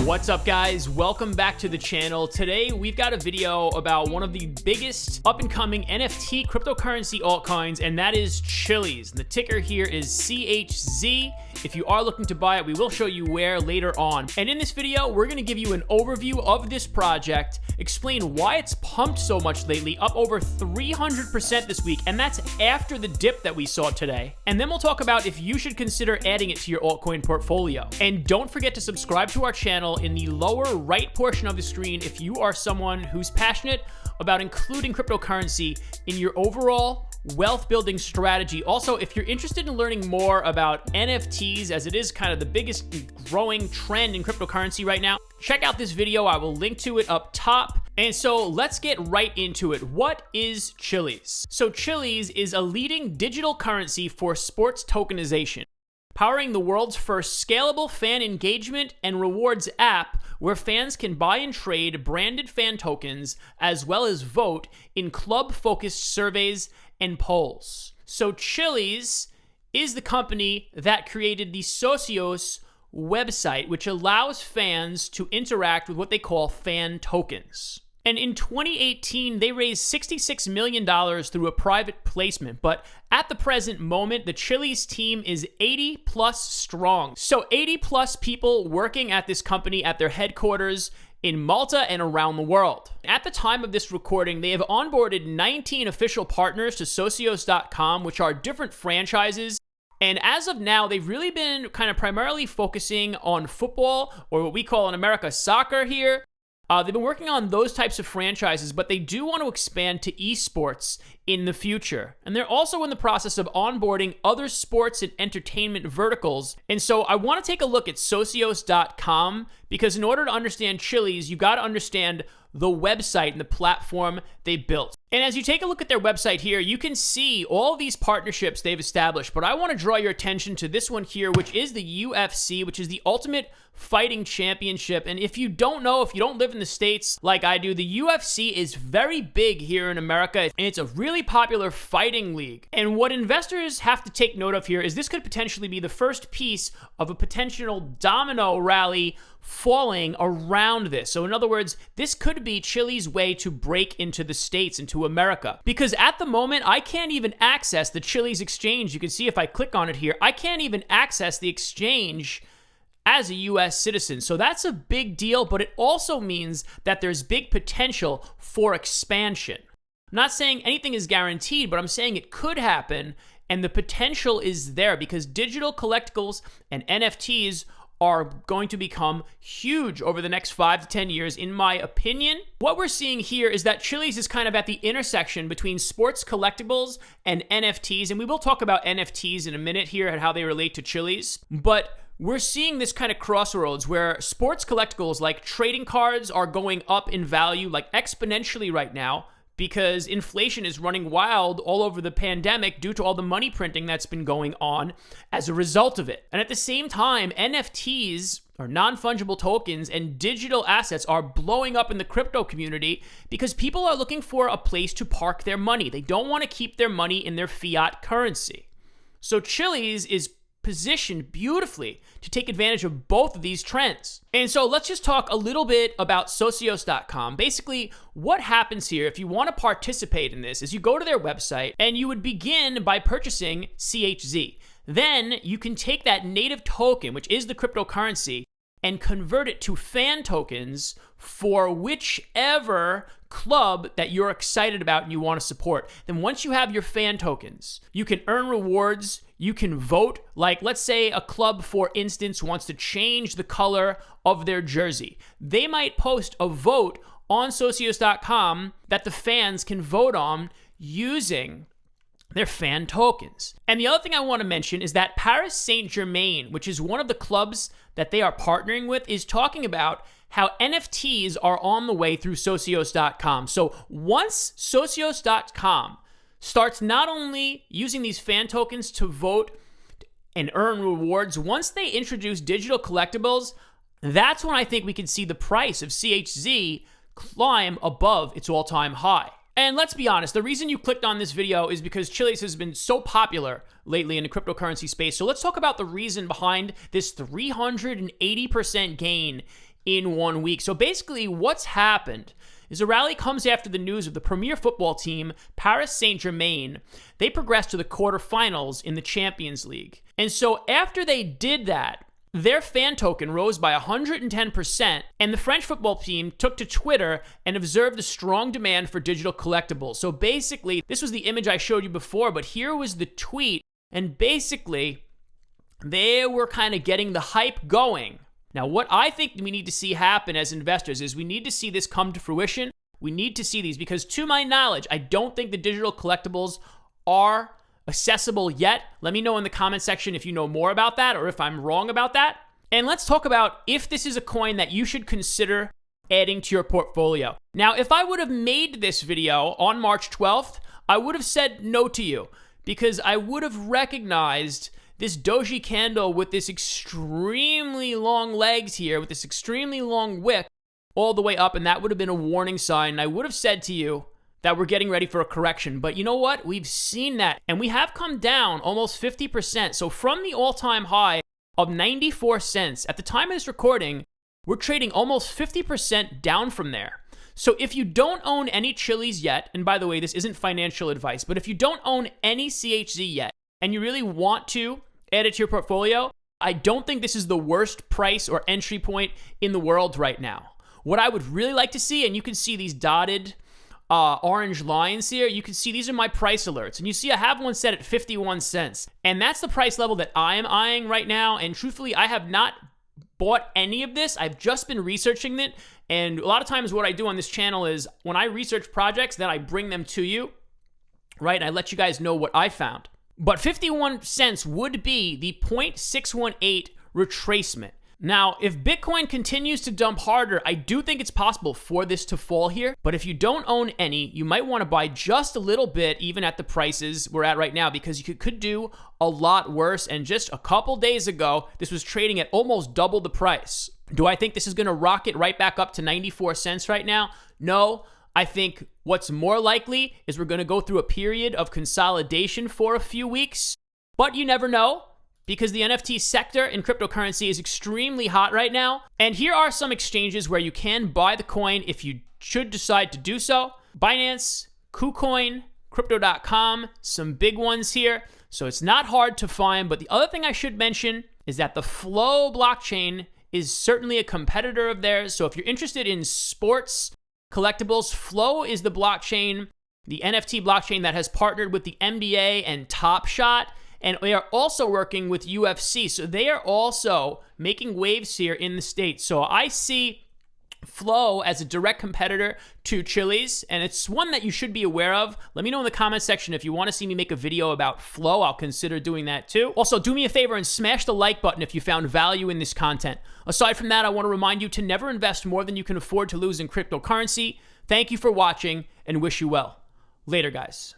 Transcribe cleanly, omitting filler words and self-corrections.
What's up, guys? Welcome back to the channel. Today we've got a video about one of the biggest up-and-coming NFT cryptocurrency altcoins, and that is Chiliz. The ticker here is CHZ. If you are looking to buy it, we will show you where later on. And in this video, we're going to give you an overview of this project, explain why it's pumped so much lately, up over 300% this week, and that's after the dip that we saw today. And then we'll talk about if you should consider adding it to your altcoin portfolio. And don't forget to subscribe to our channel in the lower right portion of the screen if you are someone who's passionate about including cryptocurrency in your overall wealth building strategy. Also, if you're interested in learning more about NFTs, as it is kind of the biggest growing trend in cryptocurrency right now, check out this video. I will link to it up top. And so let's get right into it. What is Chiliz? So Chiliz is a leading digital currency for sports tokenization, powering the world's first scalable fan engagement and rewards app where fans can buy and trade branded fan tokens as well as vote in club-focused surveys and polls. So Chiliz is the company that created the Socios website, which allows fans to interact with what they call fan tokens. And in 2018, they raised $66 million through a private placement. But at the present moment, the Chiliz team is 80 plus strong. So 80 plus people working at this company at their headquarters in Malta and around the world. At the time of this recording, they have onboarded 19 official partners to Socios.com, which are different franchises. And as of now, they've really been kind of primarily focusing on football, or what we call in America soccer here. They've been working on those types of franchises, but they do want to expand to esports in the future. And they're also in the process of onboarding other sports and entertainment verticals. And so I want to take a look at Socios.com, because in order to understand Chiliz, you got to understand the website and the platform they built. And as you take a look at their website here, you can see all these partnerships they've established, but I want to draw your attention to this one here, which is the UFC, which is the Ultimate Fighting Championship. And if you don't know, if you don't live in the States like I do, the UFC is very big here in America, and it's a really popular fighting league. And what investors have to take note of here is this could potentially be the first piece of a potential domino rally falling around this. So in other words, this could be Chili's way to break into the States, into America. Because at the moment, I can't even access the Chiliz exchange. You can see if I click on it here, I can't even access the exchange as a US citizen. So that's a big deal, but it also means that there's big potential for expansion. I'm not saying anything is guaranteed, but I'm saying it could happen, and the potential is there because digital collectibles and NFTs are going to become huge over the next 5 to 10 years, in my opinion. What we're seeing here is that Chiliz is kind of at the intersection between sports collectibles and NFTs, and we will talk about NFTs in a minute here and how they relate to Chiliz, but we're seeing this kind of crossroads where sports collectibles like trading cards are going up in value like exponentially right now, because inflation is running wild all over the pandemic due to all the money printing that's been going on as a result of it. And at the same time, NFTs, or non-fungible tokens, and digital assets are blowing up in the crypto community because people are looking for a place to park their money. They don't want to keep their money in their fiat currency. So Chiliz is positioned beautifully to take advantage of both of these trends. And so let's just talk a little bit about Socios.com. Basically, what happens here if you want to participate in this is you go to their website and you would begin by purchasing CHZ. Then you can take that native token, which is the cryptocurrency, and convert it to fan tokens for whichever club that you're excited about and you want to support. Then once you have your fan tokens, you can earn rewards, you can vote. Like, let's say a club, for instance, wants to change the color of their jersey. They might post a vote on Socios.com that the fans can vote on using their fan tokens. And the other thing I want to mention is that Paris Saint-Germain, which is one of the clubs that they are partnering with, is talking about how NFTs are on the way through Socios.com. So once Socios.com starts not only using these fan tokens to vote and earn rewards, once they introduce digital collectibles, that's when I think we can see the price of CHZ climb above its all-time high. And let's be honest, the reason you clicked on this video is because Chiliz has been so popular lately in the cryptocurrency space. So let's talk about the reason behind this 380% gain in 1 week. So basically what's happened is a rally comes after the news of the premier football team, Paris Saint-Germain. They progressed to the quarterfinals in the Champions League. And so after they did that, their fan token rose by 110%, and the French football team took to Twitter and observed the strong demand for digital collectibles. So basically, this was the image I showed you before, but here was the tweet, and basically, they were kind of getting the hype going. Now, what I think we need to see happen as investors is we need to see this come to fruition. We need to see these because, to my knowledge, I don't think the digital collectibles are accessible yet. Let me know in the comment section if you know more about that or if I'm wrong about that. And let's talk about if this is a coin that you should consider adding to your portfolio. Now, if I would have made this video on March 12th, I would have said no to you because I would have recognized this doji candle with this extremely long legs here, with this extremely long wick all the way up, and that would have been a warning sign. And I would have said to you that we're getting ready for a correction. But you know what? We've seen that, and we have come down almost 50%. So from the all-time high of 94 cents, at the time of this recording, we're trading almost 50% down from there. So if you don't own any Chiliz yet, and by the way, this isn't financial advice, but if you don't own any CHZ yet, and you really want to add it to your portfolio, I don't think this is the worst price or entry point in the world right now. What I would really like to see, and you can see these dotted orange lines here, you can see these are my price alerts. And you see I have one set at 51 cents. And that's the price level that I am eyeing right now. And truthfully, I have not bought any of this. I've just been researching it. And a lot of times what I do on this channel is when I research projects, then I bring them to you, right? And I let you guys know what I found. But 51 cents would be the 0.618 retracement. Now, if Bitcoin continues to dump harder, I do think it's possible for this to fall here. But if you don't own any, you might want to buy just a little bit, even at the prices we're at right now, because you could do a lot worse. And just a couple days ago, this was trading at almost double the price. Do I think this is going to rocket right back up to 94 cents right now? No. I think what's more likely is we're going to go through a period of consolidation for a few weeks. But you never know, because the NFT sector in cryptocurrency is extremely hot right now. And here are some exchanges where you can buy the coin if you should decide to do so. Binance, KuCoin, Crypto.com, some big ones here. So it's not hard to find. But the other thing I should mention is that the Flow blockchain is certainly a competitor of theirs. So if you're interested in sports collectibles, Flow is the blockchain, the NFT blockchain that has partnered with the NBA and Top Shot. And they are also working with UFC. So they are also making waves here in the States. So I see Flow as a direct competitor to Chiliz, and it's one that you should be aware of. Let me know in the comment section if you want to see me make a video about Flow. I'll consider doing that too. Also, do me a favor and smash the like button if you found value in this content. Aside from that, I want to remind you to never invest more than you can afford to lose in cryptocurrency. Thank you for watching and wish you well. Later, guys.